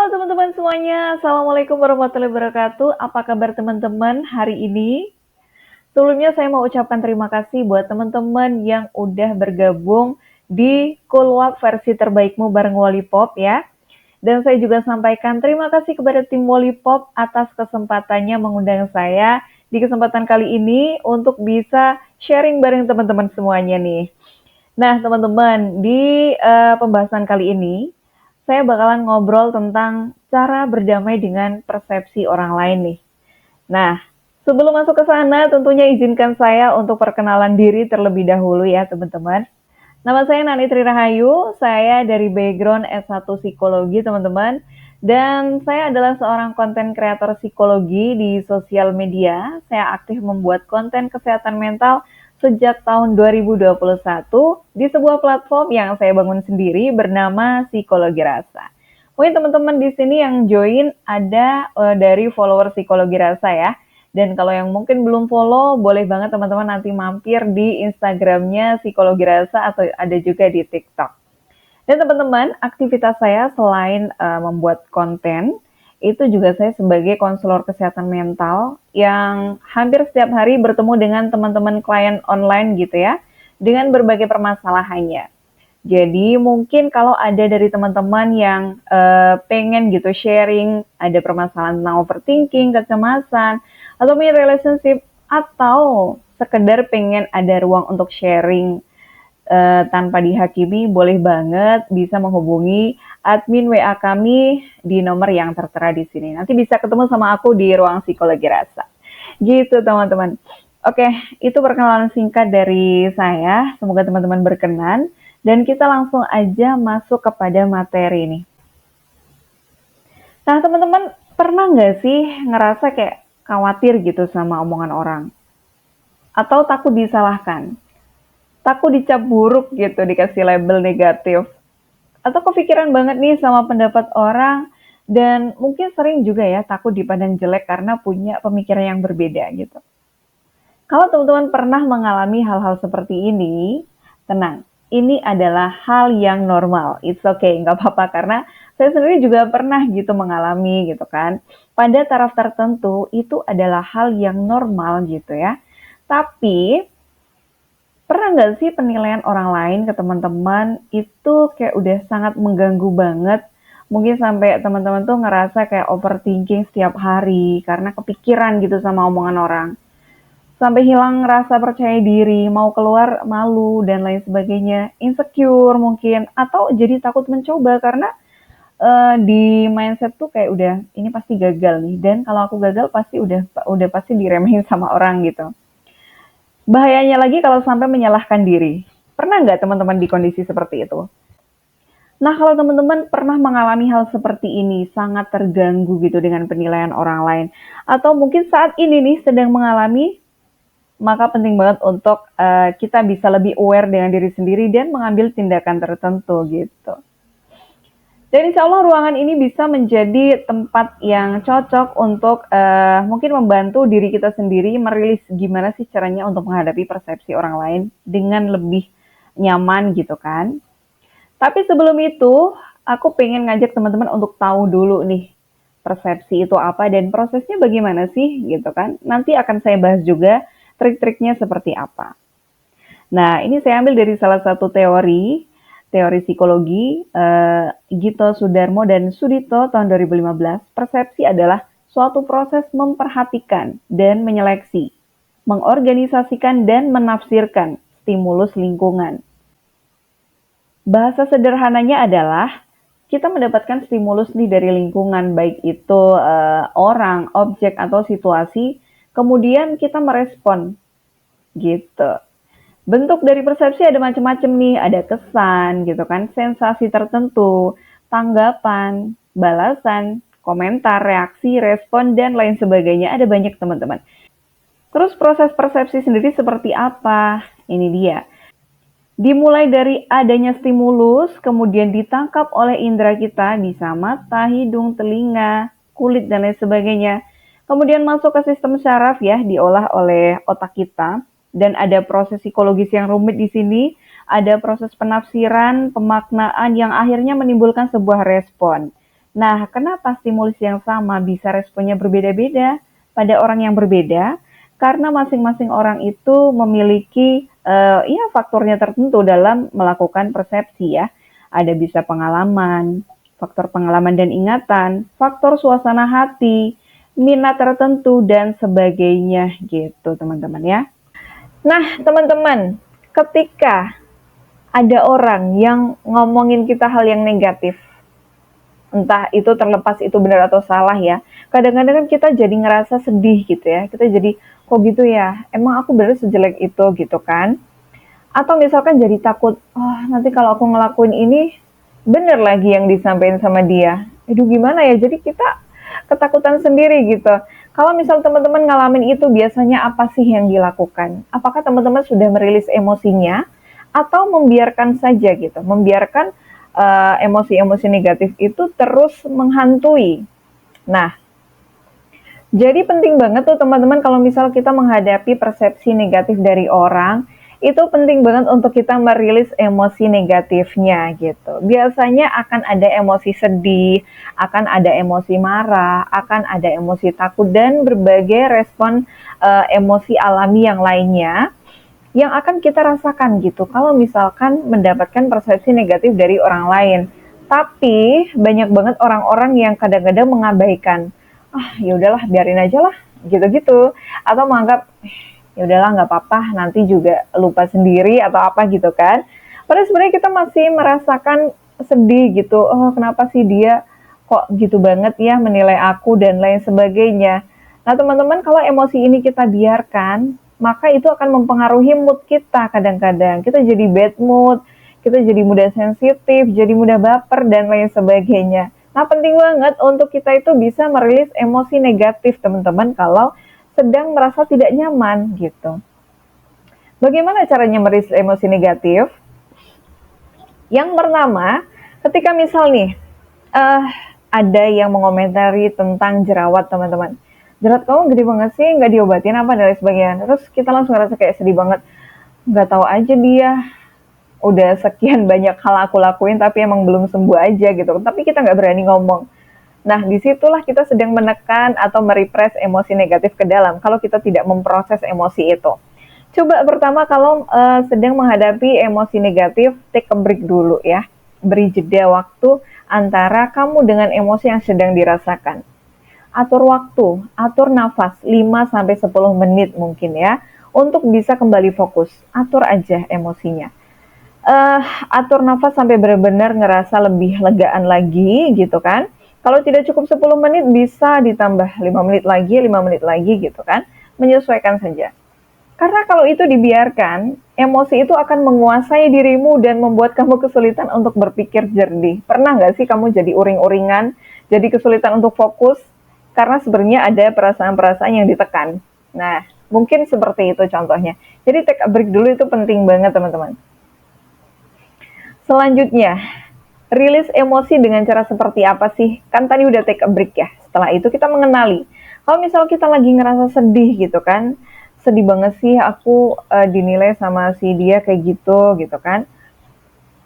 Halo teman-teman semuanya, Assalamualaikum warahmatullahi wabarakatuh. Apa kabar teman-teman hari ini? Sebelumnya saya mau ucapkan terima kasih buat teman-teman yang udah bergabung di Kulwap versi terbaikmu bareng Wallipop ya. Dan saya juga sampaikan terima kasih kepada tim Wallipop atas kesempatannya mengundang saya di kesempatan kali ini untuk bisa sharing bareng teman-teman semuanya nih. Nah, teman-teman, di pembahasan kali ini, saya bakalan ngobrol tentang cara berdamai dengan persepsi orang lain nih. Nah, sebelum masuk ke sana, tentunya izinkan saya untuk perkenalan diri terlebih dahulu ya, teman-teman. Nama saya Nani Tri Rahayu, saya dari background S1 Psikologi, teman-teman. Dan saya adalah seorang konten kreator psikologi di sosial media. Saya aktif membuat konten kesehatan mental sejak tahun 2021 di sebuah platform yang saya bangun sendiri bernama Psikologi Rasa. Mungkin teman-teman di sini yang join ada dari follower Psikologi Rasa ya. Dan kalau yang mungkin belum follow, boleh banget teman-teman nanti mampir di Instagramnya Psikologi Rasa atau ada juga di TikTok. Dan teman-teman, aktivitas saya selain membuat konten, itu juga saya sebagai konselor kesehatan mental yang hampir setiap hari bertemu dengan teman-teman klien online gitu ya, dengan berbagai permasalahannya. Jadi mungkin kalau ada dari teman-teman yang pengen gitu sharing, ada permasalahan tentang overthinking, kecemasan, atau punya relationship, atau sekedar pengen ada ruang untuk sharing tanpa dihakimi, boleh banget bisa menghubungi admin WA kami di nomor yang tertera di sini. Nanti bisa ketemu sama aku di ruang psikologi rasa. Gitu teman-teman. Oke, itu perkenalan singkat dari saya. Semoga teman-teman berkenan. Dan kita langsung aja masuk kepada materi nih. Nah teman-teman, pernah nggak sih ngerasa kayak khawatir gitu sama omongan orang? Atau takut disalahkan? Takut dicap buruk gitu, dikasih label negatif? Atau kepikiran banget nih sama pendapat orang dan mungkin sering juga ya takut dipandang jelek karena punya pemikiran yang berbeda gitu. Kalau teman-teman pernah mengalami hal-hal seperti ini, tenang, ini adalah hal yang normal. It's okay, nggak apa-apa karena saya sendiri juga pernah gitu mengalami gitu kan. Pada taraf tertentu itu adalah hal yang normal gitu ya. Tapi pernah nggak sih penilaian orang lain ke teman-teman itu kayak udah sangat mengganggu banget? Mungkin sampai teman-teman tuh ngerasa kayak overthinking setiap hari karena kepikiran gitu sama omongan orang. Sampai hilang rasa percaya diri, mau keluar malu dan lain sebagainya, insecure mungkin, atau jadi takut mencoba karena di mindset tuh kayak udah ini pasti gagal nih dan kalau aku gagal pasti udah pasti diremehin sama orang gitu. Bahayanya lagi kalau sampai menyalahkan diri. Pernah nggak teman-teman di kondisi seperti itu? Nah, kalau teman-teman pernah mengalami hal seperti ini, sangat terganggu gitu dengan penilaian orang lain, atau mungkin saat ini nih sedang mengalami, maka penting banget untuk kita bisa lebih aware dengan diri sendiri dan mengambil tindakan tertentu gitu. Dan insya Allah ruangan ini bisa menjadi tempat yang cocok untuk mungkin membantu diri kita sendiri merilis gimana sih caranya untuk menghadapi persepsi orang lain dengan lebih nyaman gitu kan. Tapi sebelum itu, aku pengen ngajak teman-teman untuk tahu dulu nih persepsi itu apa dan prosesnya bagaimana sih gitu kan. Nanti akan saya bahas juga trik-triknya seperti apa. Nah, ini saya ambil dari salah satu teori psikologi Gito Sudarmo dan Sudito tahun 2015. Persepsi adalah suatu proses memperhatikan dan menyeleksi, mengorganisasikan dan menafsirkan stimulus lingkungan. Bahasa sederhananya adalah kita mendapatkan stimulus nih dari lingkungan, baik itu orang, objek, atau situasi, kemudian kita merespon gitu. Bentuk dari persepsi ada macam-macam nih, ada kesan gitu kan, sensasi tertentu, tanggapan, balasan, komentar, reaksi, respon, dan lain sebagainya. Ada banyak teman-teman. Terus proses persepsi sendiri seperti apa? Ini dia. Dimulai dari adanya stimulus, kemudian ditangkap oleh indera kita, bisa mata, hidung, telinga, kulit, dan lain sebagainya. Kemudian masuk ke sistem syaraf ya, diolah oleh otak kita. Dan ada proses psikologis yang rumit di sini, ada proses penafsiran, pemaknaan yang akhirnya menimbulkan sebuah respon. Nah, kenapa stimulus yang sama bisa responnya berbeda-beda pada orang yang berbeda? Karena masing-masing orang itu memiliki ya faktornya tertentu dalam melakukan persepsi ya. Ada bisa pengalaman, faktor pengalaman dan ingatan, faktor suasana hati, minat tertentu dan sebagainya gitu teman-teman ya. Nah, teman-teman, ketika ada orang yang ngomongin kita hal yang negatif, entah itu terlepas itu benar atau salah ya. Kadang-kadang kan kita jadi ngerasa sedih gitu ya. Kita jadi kok gitu ya. Emang aku benar sejelek itu gitu kan. Atau misalkan jadi takut, oh nanti kalau aku ngelakuin ini bener lagi yang disampaikan sama dia. Aduh gimana ya. Jadi kita ketakutan sendiri gitu. Kalau misal teman-teman ngalamin itu biasanya apa sih yang dilakukan? Apakah teman-teman sudah merilis emosinya atau membiarkan saja gitu? Membiarkan emosi-emosi negatif itu terus menghantui. Nah, jadi penting banget tuh teman-teman kalau misal kita menghadapi persepsi negatif dari orang, itu penting banget untuk kita merilis emosi negatifnya gitu. Biasanya akan ada emosi sedih, akan ada emosi marah, akan ada emosi takut dan berbagai respon emosi alami yang lainnya yang akan kita rasakan gitu kalau misalkan mendapatkan persepsi negatif dari orang lain. Tapi banyak banget orang-orang yang kadang-kadang mengabaikan. Ah, ya udahlah, biarin aja lah, gitu-gitu. Atau menganggap ya udahlah nggak apa-apa, nanti juga lupa sendiri atau apa gitu kan. Padahal sebenarnya kita masih merasakan sedih gitu. Oh, kenapa sih dia kok gitu banget ya menilai aku dan lain sebagainya. Nah, teman-teman, kalau emosi ini kita biarkan, maka itu akan mempengaruhi mood kita kadang-kadang. Kita jadi bad mood, kita jadi mudah sensitif, jadi mudah baper, dan lain sebagainya. Nah, penting banget untuk kita itu bisa merilis emosi negatif, teman-teman, kalau sedang merasa tidak nyaman, gitu. Bagaimana caranya merilis emosi negatif? Yang pertama, ketika misal nih, uh, ada yang mengomentari tentang jerawat, teman-teman. Jerawat kamu gede banget sih, nggak diobatin apa dan lain sebagainya. Terus kita langsung ngerasa kayak sedih banget. Nggak tahu aja dia udah sekian banyak hal aku lakuin tapi emang belum sembuh aja gitu. Tapi kita nggak berani ngomong. Nah, disitulah kita sedang menekan atau merepress emosi negatif ke dalam kalau kita tidak memproses emosi itu. Coba pertama kalau sedang menghadapi emosi negatif, take a break dulu ya. Beri jeda waktu antara kamu dengan emosi yang sedang dirasakan. Atur waktu, atur nafas 5-10 menit mungkin ya, untuk bisa kembali fokus. Atur aja emosinya. Atur nafas sampai benar-benar ngerasa lebih legaan lagi gitu kan. Kalau tidak cukup 10 menit bisa ditambah 5 menit lagi, 5 menit lagi gitu kan. Menyesuaikan saja. Karena kalau itu dibiarkan, emosi itu akan menguasai dirimu dan membuat kamu kesulitan untuk berpikir jernih. Pernah nggak sih kamu jadi uring-uringan, jadi kesulitan untuk fokus? Karena sebenarnya ada perasaan-perasaan yang ditekan. Nah, mungkin seperti itu contohnya. Jadi take a break dulu itu penting banget teman-teman. Selanjutnya, rilis emosi dengan cara seperti apa sih? Kan tadi udah take a break ya. Setelah itu kita mengenali. Kalau misal kita lagi ngerasa sedih gitu kan, sedih banget sih aku dinilai sama si dia kayak gitu kan.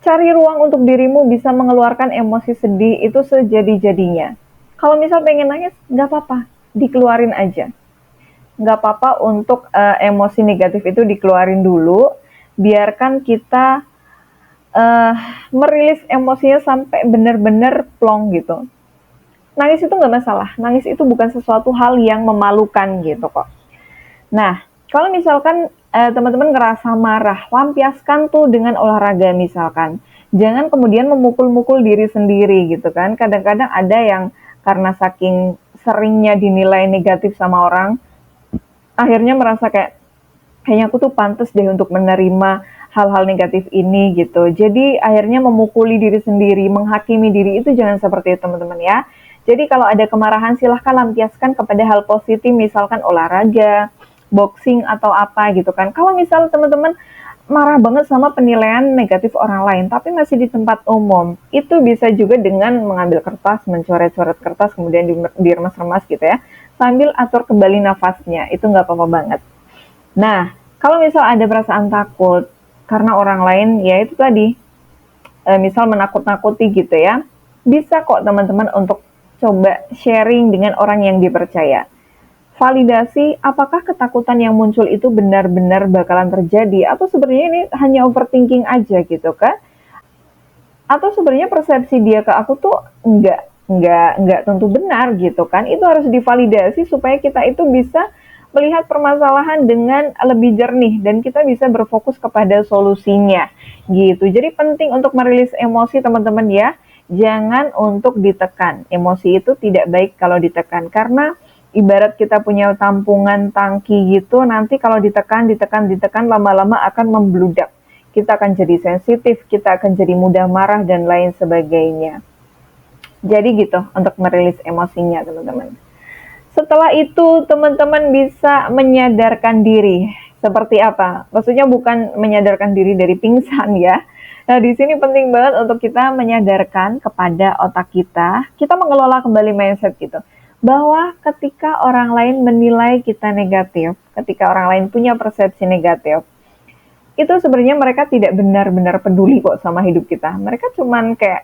Cari ruang untuk dirimu bisa mengeluarkan emosi sedih itu sejadi-jadinya. Kalau misal pengen nangis, nggak apa-apa, dikeluarin aja. Nggak apa-apa untuk emosi negatif itu dikeluarin dulu, biarkan kita uh, merilis emosinya sampai benar-benar plong gitu. Nangis itu nggak masalah, nangis itu bukan sesuatu hal yang memalukan gitu kok. Nah, kalau misalkan teman-teman ngerasa marah, lampiaskan tuh dengan olahraga misalkan. Jangan kemudian memukul-mukul diri sendiri gitu kan. Kadang-kadang ada yang karena saking seringnya dinilai negatif sama orang, akhirnya merasa kayak, kayaknya aku tuh pantas deh untuk menerima hal-hal negatif ini gitu. Jadi akhirnya memukuli diri sendiri, menghakimi diri itu jangan seperti itu teman-teman ya. Jadi kalau ada kemarahan silahkan lampiaskan kepada hal positif, misalkan olahraga, boxing atau apa gitu kan. Kalau misal teman-teman marah banget sama penilaian negatif orang lain, tapi masih di tempat umum, itu bisa juga dengan mengambil kertas, mencoret-coret kertas, kemudian diremas-remas gitu ya, sambil atur kembali nafasnya, itu nggak apa-apa banget. Nah, kalau misal ada perasaan takut karena orang lain, ya itu tadi, misal menakut-nakuti gitu ya, Bisa kok teman-teman untuk coba sharing dengan orang yang dipercaya. Validasi apakah ketakutan yang muncul itu benar-benar bakalan terjadi atau sebenarnya ini hanya overthinking aja gitu kan? Atau sebenarnya persepsi dia ke aku tuh enggak tentu benar gitu kan? Itu harus divalidasi supaya kita itu bisa melihat permasalahan dengan lebih jernih dan kita bisa berfokus kepada solusinya gitu. Jadi penting untuk merilis emosi teman-teman ya. Jangan untuk ditekan. Emosi itu tidak baik kalau ditekan karena ibarat kita punya tampungan tangki gitu, nanti kalau ditekan lama-lama akan membludak. Kita akan jadi sensitif, kita akan jadi mudah marah dan lain sebagainya. Jadi gitu untuk merilis emosinya teman-teman. Setelah itu teman-teman bisa menyadarkan diri. Seperti apa? Maksudnya bukan menyadarkan diri dari pingsan ya. Nah, di sini penting banget untuk kita menyadarkan kepada otak kita mengelola kembali mindset gitu. Bahwa ketika orang lain menilai kita negatif, ketika orang lain punya persepsi negatif, itu sebenarnya mereka tidak benar-benar peduli kok sama hidup kita. Mereka cuman kayak,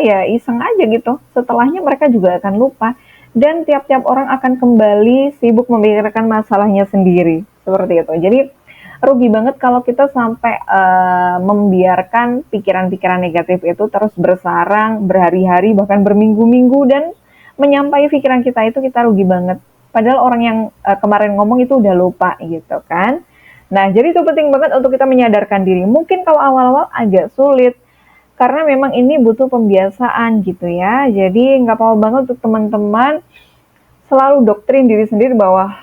ya iseng aja gitu. Setelahnya mereka juga akan lupa. Dan tiap-tiap orang akan kembali sibuk memikirkan masalahnya sendiri. Seperti itu. Jadi, rugi banget kalau kita sampai membiarkan pikiran-pikiran negatif itu terus bersarang, berhari-hari, bahkan berminggu-minggu. Dan menyampai pikiran kita itu kita rugi banget. Padahal orang yang kemarin ngomong itu udah lupa gitu kan. Nah, jadi itu penting banget untuk kita menyadarkan diri. Mungkin kalau awal-awal agak sulit, karena memang ini butuh pembiasaan gitu ya. Jadi nggak apa-apa banget untuk teman-teman selalu doktrin diri sendiri bahwa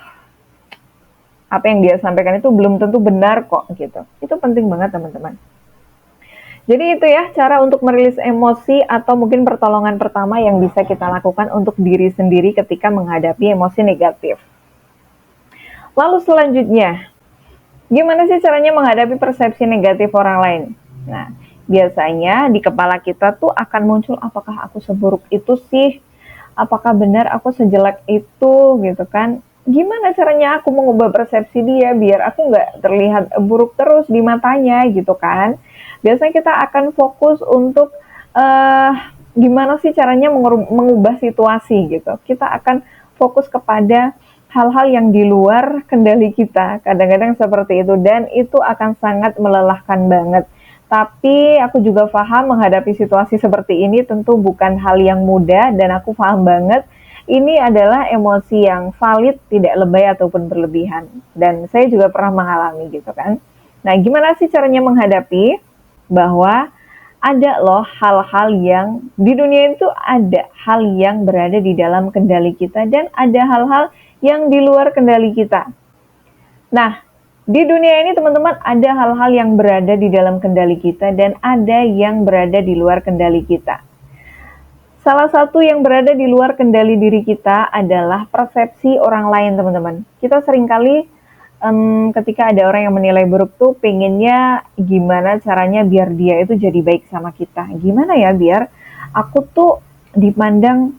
apa yang dia sampaikan itu belum tentu benar kok gitu. Itu penting banget teman-teman. Jadi itu ya cara untuk merilis emosi atau mungkin pertolongan pertama yang bisa kita lakukan untuk diri sendiri ketika menghadapi emosi negatif. Lalu selanjutnya, gimana sih caranya menghadapi persepsi negatif orang lain? Nah, biasanya di kepala kita tuh akan muncul apakah aku seburuk itu sih? Apakah benar aku sejelek itu gitu kan? Gimana caranya aku mengubah persepsi dia biar aku nggak terlihat buruk terus di matanya gitu kan? Biasanya kita akan fokus untuk gimana sih caranya mengubah situasi gitu. Kita akan fokus kepada hal-hal yang di luar kendali kita, kadang-kadang seperti itu, dan itu akan sangat melelahkan banget. Tapi aku juga paham menghadapi situasi seperti ini tentu bukan hal yang mudah, dan aku paham banget ini adalah emosi yang valid, tidak lebay ataupun berlebihan. Dan saya juga pernah mengalami gitu kan. Nah, gimana sih caranya menghadapi bahwa ada loh hal-hal yang di dunia itu ada hal yang berada di dalam kendali kita dan ada hal-hal yang di luar kendali kita. Nah, di dunia ini teman-teman ada hal-hal yang berada di dalam kendali kita dan ada yang berada di luar kendali kita. Salah satu yang berada di luar kendali diri kita adalah persepsi orang lain teman-teman. Kita seringkali ketika ada orang yang menilai buruk tuh pengennya gimana caranya biar dia itu jadi baik sama kita. Gimana ya biar aku tuh dipandang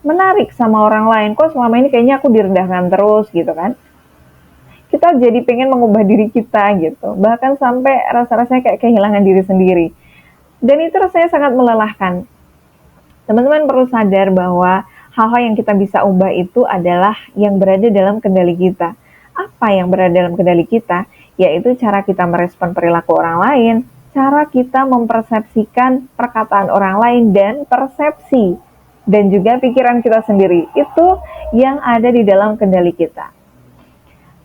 menarik sama orang lain. Kok selama ini kayaknya aku direndahkan terus gitu kan. Kita jadi pengen mengubah diri kita gitu. Bahkan sampai rasa-rasanya kayak kehilangan diri sendiri. Dan itu rasanya sangat melelahkan. Teman-teman perlu sadar bahwa hal-hal yang kita bisa ubah itu adalah yang berada dalam kendali kita. Apa yang berada dalam kendali kita? Yaitu cara kita merespon perilaku orang lain, cara kita mempersepsikan perkataan orang lain, dan persepsi dan juga pikiran kita sendiri. Itu yang ada di dalam kendali kita.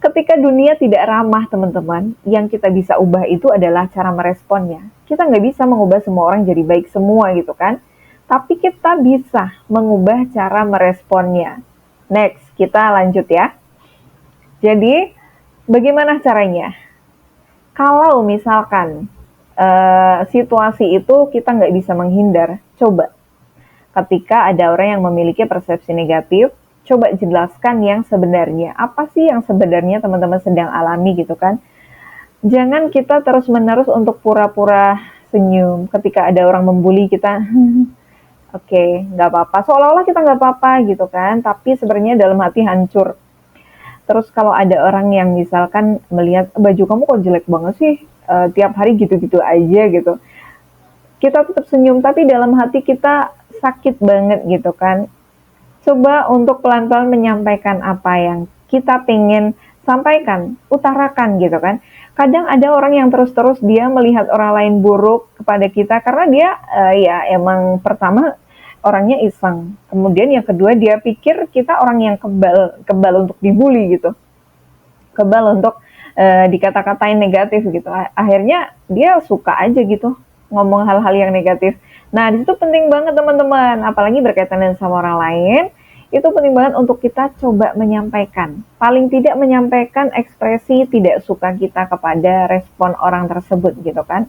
Ketika dunia tidak ramah teman-teman, yang kita bisa ubah itu adalah cara meresponnya. Kita nggak bisa mengubah semua orang jadi baik semua gitu kan. Tapi kita bisa mengubah cara meresponnya. Next, kita lanjut ya. Jadi, bagaimana caranya? Kalau misalkan situasi itu kita nggak bisa menghindar, coba. Ketika ada orang yang memiliki persepsi negatif, coba jelaskan yang sebenarnya. Apa sih yang sebenarnya teman-teman sedang alami gitu kan? Jangan kita terus-menerus untuk pura-pura senyum. Ketika ada orang membuli kita, oke, nggak apa-apa. Seolah-olah kita nggak apa-apa gitu kan, tapi sebenarnya dalam hati hancur. Terus kalau ada orang yang misalkan melihat baju kamu kok jelek banget sih, tiap hari gitu-gitu aja gitu. kita tetap senyum, tapi dalam hati kita sakit banget gitu kan. Coba untuk pelan-pelan menyampaikan apa yang kita pengen sampaikan, utarakan gitu kan. Kadang ada orang yang terus-terus dia melihat orang lain buruk kepada kita karena dia ya emang pertama orangnya iseng. Kemudian yang kedua dia pikir kita orang yang kebal untuk dibully gitu. Kebal untuk dikata-katain negatif gitu. Akhirnya dia suka aja gitu ngomong hal-hal yang negatif. Nah, di situ penting banget teman-teman, apalagi berkaitan dengan sama orang lain, itu penting banget untuk kita coba menyampaikan. Paling tidak menyampaikan ekspresi tidak suka kita kepada respon orang tersebut gitu kan.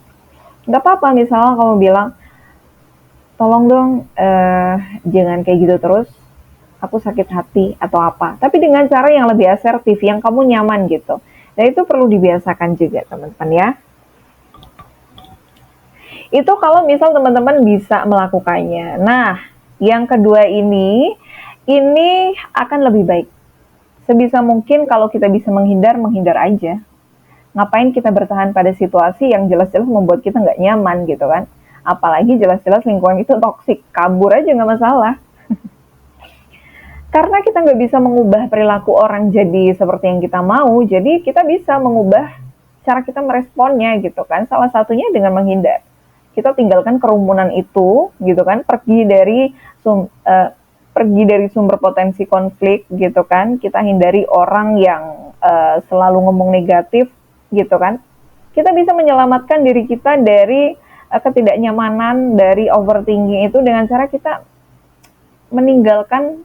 Gak apa-apa misalnya kamu bilang, tolong dong jangan kayak gitu terus, aku sakit hati atau apa. Tapi dengan cara yang lebih asertif, yang kamu nyaman gitu. Dan itu perlu dibiasakan juga teman-teman ya. Itu kalau misal teman-teman bisa melakukannya. Nah, yang kedua ini akan lebih baik. Sebisa mungkin kalau kita bisa menghindar aja. Ngapain kita bertahan pada situasi yang jelas-jelas membuat kita nggak nyaman gitu kan. Apalagi jelas-jelas lingkungan itu toksik, kabur aja nggak masalah. Karena kita nggak bisa mengubah perilaku orang jadi seperti yang kita mau, jadi kita bisa mengubah cara kita meresponnya gitu kan. Salah satunya dengan menghindar. Kita tinggalkan kerumunan itu gitu kan, pergi dari sumber potensi konflik gitu kan. Kita hindari orang yang selalu ngomong negatif gitu kan. Kita bisa menyelamatkan diri kita dari ketidaknyamanan, dari overthinking itu dengan cara kita meninggalkan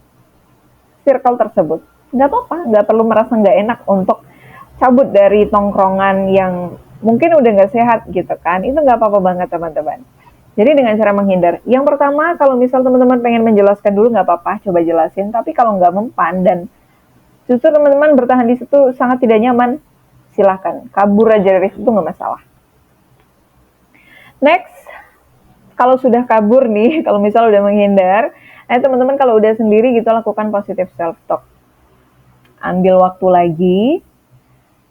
circle tersebut. Nggak apa-apa, nggak perlu merasa nggak enak untuk cabut dari tongkrongan yang mungkin udah nggak sehat gitu kan. Itu nggak apa-apa banget teman-teman. Jadi dengan cara menghindar. Yang pertama, kalau misal teman-teman pengen menjelaskan dulu nggak apa-apa, coba jelasin. Tapi kalau nggak mempan dan justru teman-teman bertahan di situ sangat tidak nyaman, silahkan kabur aja dari situ, nggak masalah. Next, kalau sudah kabur nih, kalau misal udah menghindar, nah teman-teman kalau udah sendiri gitu lakukan positive self-talk. Ambil waktu lagi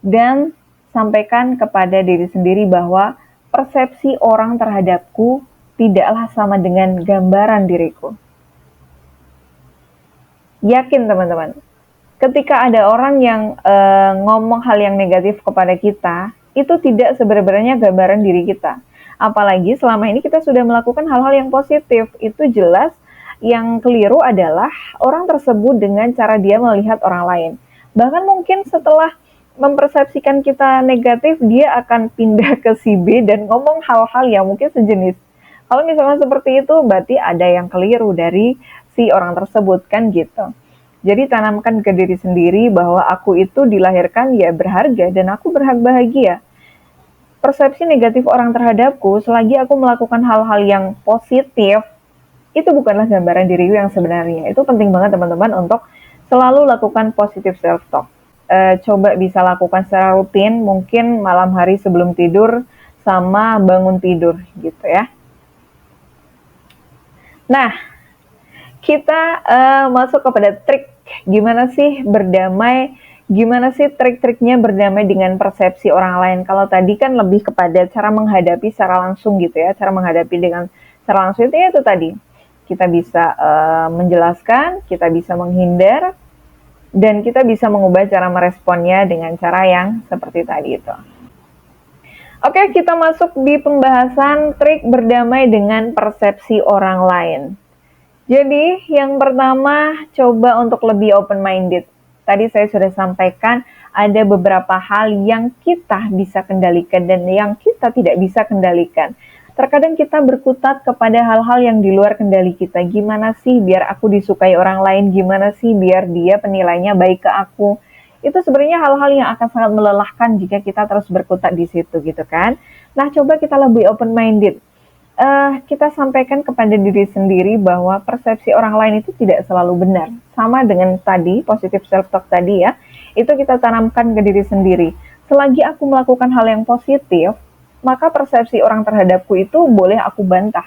dan sampaikan kepada diri sendiri bahwa persepsi orang terhadapku tidaklah sama dengan gambaran diriku. Yakin teman-teman, ketika ada orang yang ngomong hal yang negatif kepada kita, itu tidak sebenarnya gambaran diri kita. Apalagi selama ini kita sudah melakukan hal-hal yang positif, itu jelas yang keliru adalah orang tersebut dengan cara dia melihat orang lain. Bahkan mungkin setelah mempersepsikan kita negatif, dia akan pindah ke si B dan ngomong hal-hal yang mungkin sejenis. Kalau misalnya seperti itu, berarti ada yang keliru dari si orang tersebut kan gitu. Jadi tanamkan ke diri sendiri bahwa aku itu dilahirkan ya berharga dan aku berhak bahagia. Persepsi negatif orang terhadapku selagi aku melakukan hal-hal yang positif, itu bukanlah gambaran diriku yang sebenarnya. Itu penting banget teman-teman untuk selalu lakukan positive self-talk. Coba bisa lakukan secara rutin, mungkin malam hari sebelum tidur sama bangun tidur gitu ya. Nah, kita masuk kepada trik gimana sih trik-triknya berdamai dengan persepsi orang lain. Kalau tadi kan lebih kepada cara menghadapi secara langsung gitu ya, cara menghadapi dengan secara langsung itu tadi. Kita bisa menjelaskan, kita bisa menghindar, dan kita bisa mengubah cara meresponnya dengan cara yang seperti tadi itu. Oke, kita masuk di pembahasan trik berdamai dengan persepsi orang lain. Jadi, yang pertama, coba untuk lebih open-minded. Tadi saya sudah sampaikan, ada beberapa hal yang kita bisa kendalikan dan yang kita tidak bisa kendalikan. Terkadang kita berkutat kepada hal-hal yang di luar kendali kita. Gimana sih biar aku disukai orang lain? Gimana sih biar dia penilainya baik ke aku? Itu sebenarnya hal-hal yang akan sangat melelahkan jika kita terus berkutat di situ gitu kan. Nah, coba kita lebih open-minded. Kita sampaikan kepada diri sendiri bahwa persepsi orang lain itu tidak selalu benar. Sama dengan tadi, positive self-talk tadi ya, itu kita tanamkan ke diri sendiri. Selagi aku melakukan hal yang positif, maka persepsi orang terhadapku itu boleh aku bantah.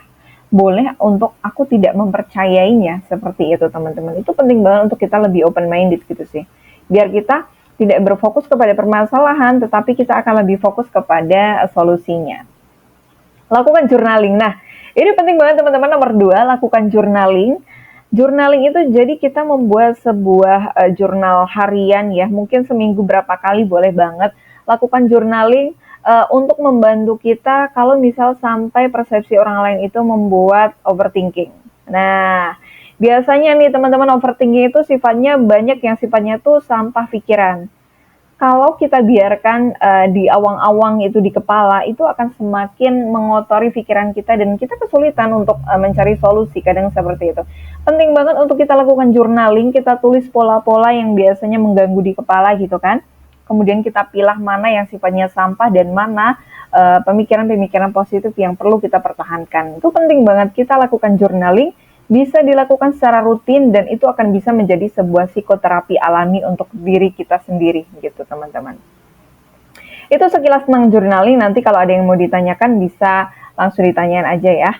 Boleh untuk aku tidak mempercayainya, seperti itu teman-teman. Itu penting banget untuk kita lebih open-minded gitu sih. Biar kita tidak berfokus kepada permasalahan, tetapi kita akan lebih fokus kepada solusinya. Lakukan journaling. Nah, Ini penting banget teman-teman. Nomor 2, lakukan journaling. Journaling itu jadi kita membuat sebuah jurnal harian ya, mungkin seminggu berapa kali boleh banget. Lakukan journaling untuk membantu kita kalau misal sampai persepsi orang lain itu membuat overthinking. Nah, biasanya nih teman-teman, overthinking itu sifatnya banyak yang sifatnya tuh sampah pikiran. Kalau kita biarkan di awang-awang itu di kepala, itu akan semakin mengotori pikiran kita dan kita kesulitan untuk mencari solusi, kadang seperti itu. Penting banget untuk kita lakukan journaling, kita tulis pola-pola yang biasanya mengganggu di kepala gitu kan. Kemudian kita pilah mana yang sifatnya sampah dan mana pemikiran-pemikiran positif yang perlu kita pertahankan. Itu penting banget kita lakukan journaling, bisa dilakukan secara rutin dan itu akan bisa menjadi sebuah psikoterapi alami untuk diri kita sendiri gitu teman-teman. Itu sekilas tentang journaling, nanti kalau ada yang mau ditanyakan bisa langsung ditanyain aja ya.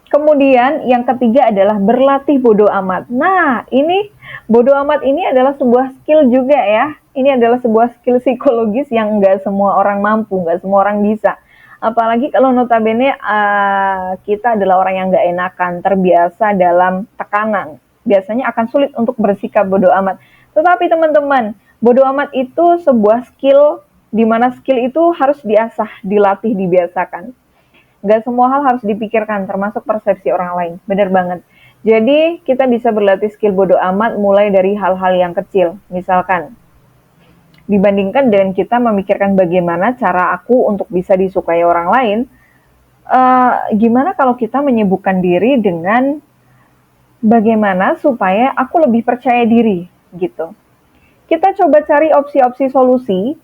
Kemudian yang ketiga adalah berlatih bodo amat. Nah, ini bodo amat ini adalah sebuah skill juga ya. Ini adalah sebuah skill psikologis yang nggak semua orang mampu, nggak semua orang bisa. Apalagi kalau notabene kita adalah orang yang nggak enakan, terbiasa dalam tekanan. Biasanya akan sulit untuk bersikap bodo amat. Tetapi teman-teman, bodo amat itu sebuah skill, di mana skill itu harus diasah, dilatih, dibiasakan. Gak semua hal harus dipikirkan, termasuk persepsi orang lain. Bener banget. Jadi, kita bisa berlatih skill bodo amat mulai dari hal-hal yang kecil. Misalkan, dibandingkan dengan kita memikirkan bagaimana cara aku untuk bisa disukai orang lain, gimana kalau kita menyibukkan diri dengan bagaimana supaya aku lebih percaya diri, gitu. Kita coba cari opsi-opsi solusi.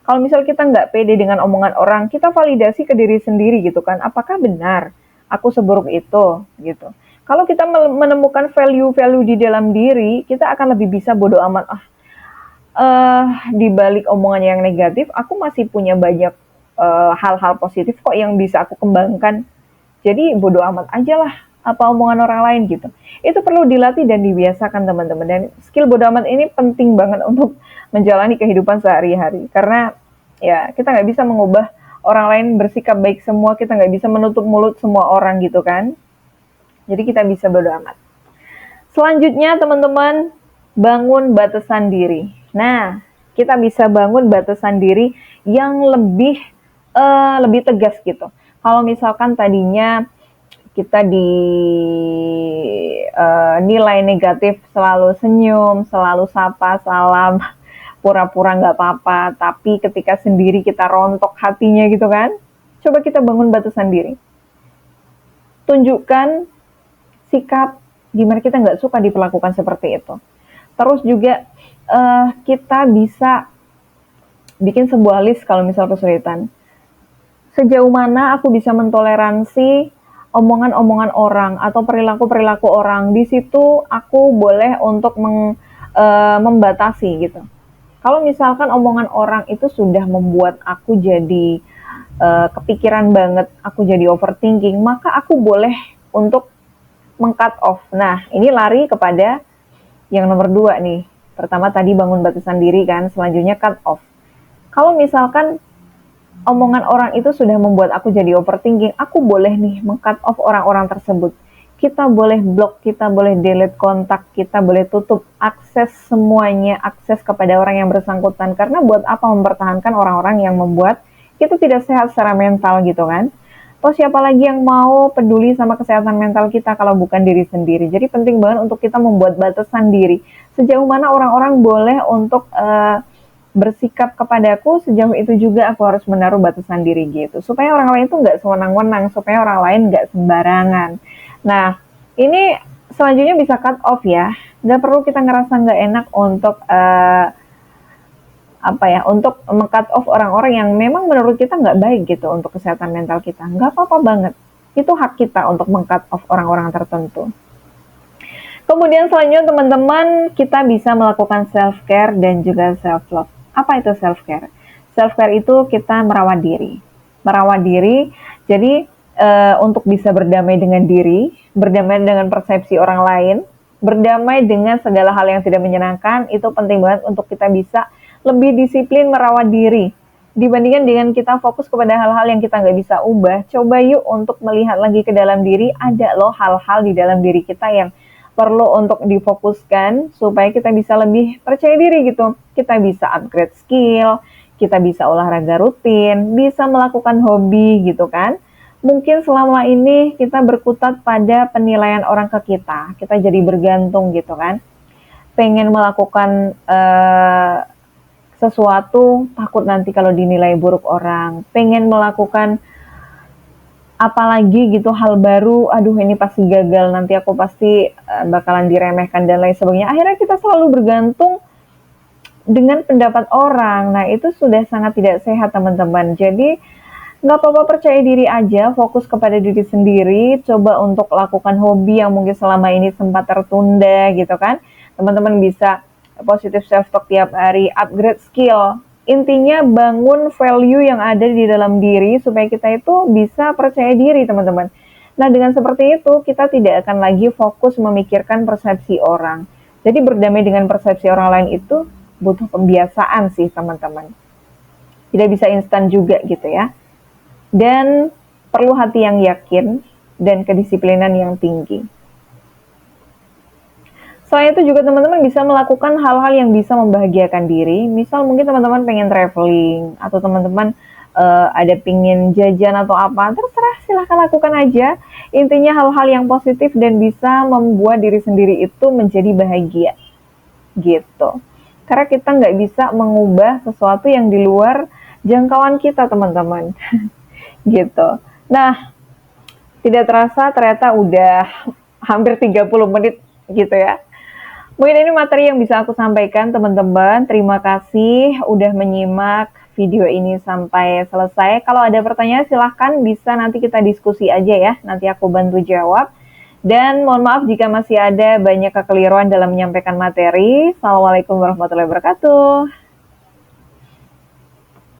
Kalau misal kita nggak pede dengan omongan orang, kita validasi ke diri sendiri gitu kan. Apakah benar aku seburuk itu gitu. Kalau kita menemukan value-value di dalam diri, kita akan lebih bisa bodo amat. Di balik omongan yang negatif, aku masih punya banyak hal-hal positif kok yang bisa aku kembangkan. Jadi bodo amat aja lah apa omongan orang lain gitu. Itu perlu dilatih dan dibiasakan teman-teman. Dan skill bodo amat ini penting banget untuk menjalani kehidupan sehari-hari. Karena ya kita nggak bisa mengubah orang lain bersikap baik semua, kita nggak bisa menutup mulut semua orang gitu kan. Jadi kita bisa bodo amat. Selanjutnya teman-teman, bangun batasan diri. Nah, kita bisa bangun batasan diri yang lebih tegas gitu. Kalau misalkan tadinya kita nilai negatif, selalu senyum, selalu sapa, salam, pura-pura nggak apa-apa, tapi ketika sendiri kita rontok hatinya gitu kan. Coba kita bangun batasan diri. Tunjukkan sikap gimana kita nggak suka diperlakukan seperti itu. Terus juga kita bisa bikin sebuah list kalau misal kesulitan. Sejauh mana aku bisa mentoleransi omongan-omongan orang atau perilaku-perilaku orang. Di situ aku boleh untuk membatasi gitu. Kalau misalkan omongan orang itu sudah membuat aku jadi kepikiran banget, aku jadi overthinking, maka aku boleh untuk meng-cut off. Nah, ini lari kepada yang nomor 2 nih. Pertama tadi bangun batasan diri kan, selanjutnya cut off. Kalau misalkan omongan orang itu sudah membuat aku jadi overthinking, aku boleh nih meng-cut off orang-orang tersebut. Kita boleh blok, kita boleh delete kontak, kita boleh tutup akses semuanya, akses kepada orang yang bersangkutan. Karena buat apa mempertahankan orang-orang yang membuat kita tidak sehat secara mental gitu kan. Toh siapa lagi yang mau peduli sama kesehatan mental kita kalau bukan diri sendiri. Jadi penting banget untuk kita membuat batasan diri. Sejauh mana orang-orang boleh untuk bersikap kepadaku, sejauh itu juga aku harus menaruh batasan diri gitu. Supaya orang lain itu nggak sewenang-wenang, supaya orang lain nggak sembarangan. Nah, ini selanjutnya bisa cut off ya. Nggak perlu kita ngerasa nggak enak untuk untuk meng-cut off orang-orang yang memang menurut kita nggak baik gitu untuk kesehatan mental kita. Nggak apa-apa banget. Itu hak kita untuk meng-cut off orang-orang tertentu. Kemudian selanjutnya teman-teman, kita bisa melakukan self-care dan juga self-love. Apa itu self-care? Self-care itu kita merawat diri. Merawat diri, jadi untuk bisa berdamai dengan diri, berdamai dengan persepsi orang lain, berdamai dengan segala hal yang tidak menyenangkan, itu penting banget untuk kita bisa lebih disiplin merawat diri. Dibandingkan dengan kita fokus kepada hal-hal yang kita nggak bisa ubah, coba yuk untuk melihat lagi ke dalam diri, ada loh hal-hal di dalam diri kita yang perlu untuk difokuskan supaya kita bisa lebih percaya diri gitu. Kita bisa upgrade skill, kita bisa olahraga rutin, bisa melakukan hobi gitu kan. Mungkin selama ini kita berkutat pada penilaian orang ke kita, kita jadi bergantung gitu kan. Pengen melakukan sesuatu, takut nanti kalau dinilai buruk orang, pengen melakukan apalagi gitu hal baru, aduh ini pasti gagal, nanti aku pasti bakalan diremehkan dan lain sebagainya. Akhirnya kita selalu bergantung dengan pendapat orang. Nah, itu sudah sangat tidak sehat, teman-teman. Jadi, nggak apa-apa, percaya diri aja, fokus kepada diri sendiri, coba untuk lakukan hobi yang mungkin selama ini sempat tertunda gitu kan. Teman-teman bisa positive self-talk tiap hari, upgrade skill. Intinya bangun value yang ada di dalam diri supaya kita itu bisa percaya diri, teman-teman. Nah, dengan seperti itu, kita tidak akan lagi fokus memikirkan persepsi orang. Jadi berdamai dengan persepsi orang lain itu butuh pembiasaan sih, teman-teman. Tidak bisa instan juga gitu ya. Dan perlu hati yang yakin dan kedisiplinan yang tinggi. Selain itu juga teman-teman bisa melakukan hal-hal yang bisa membahagiakan diri. Misal mungkin teman-teman pengen traveling atau teman-teman ada pingin jajan atau apa, terserah, silahkan lakukan aja. Intinya hal-hal yang positif dan bisa membuat diri sendiri itu menjadi bahagia gitu. Karena kita nggak bisa mengubah sesuatu yang di luar jangkauan kita, teman-teman. Gitu. Nah, tidak terasa ternyata udah hampir 30 menit gitu ya. Mungkin ini materi yang bisa aku sampaikan, teman-teman. Terima kasih udah menyimak video ini sampai selesai. Kalau ada pertanyaan silahkan bisa nanti kita diskusi aja ya. Nanti aku bantu jawab. Dan mohon maaf jika masih ada banyak kekeliruan dalam menyampaikan materi. Assalamualaikum warahmatullahi wabarakatuh.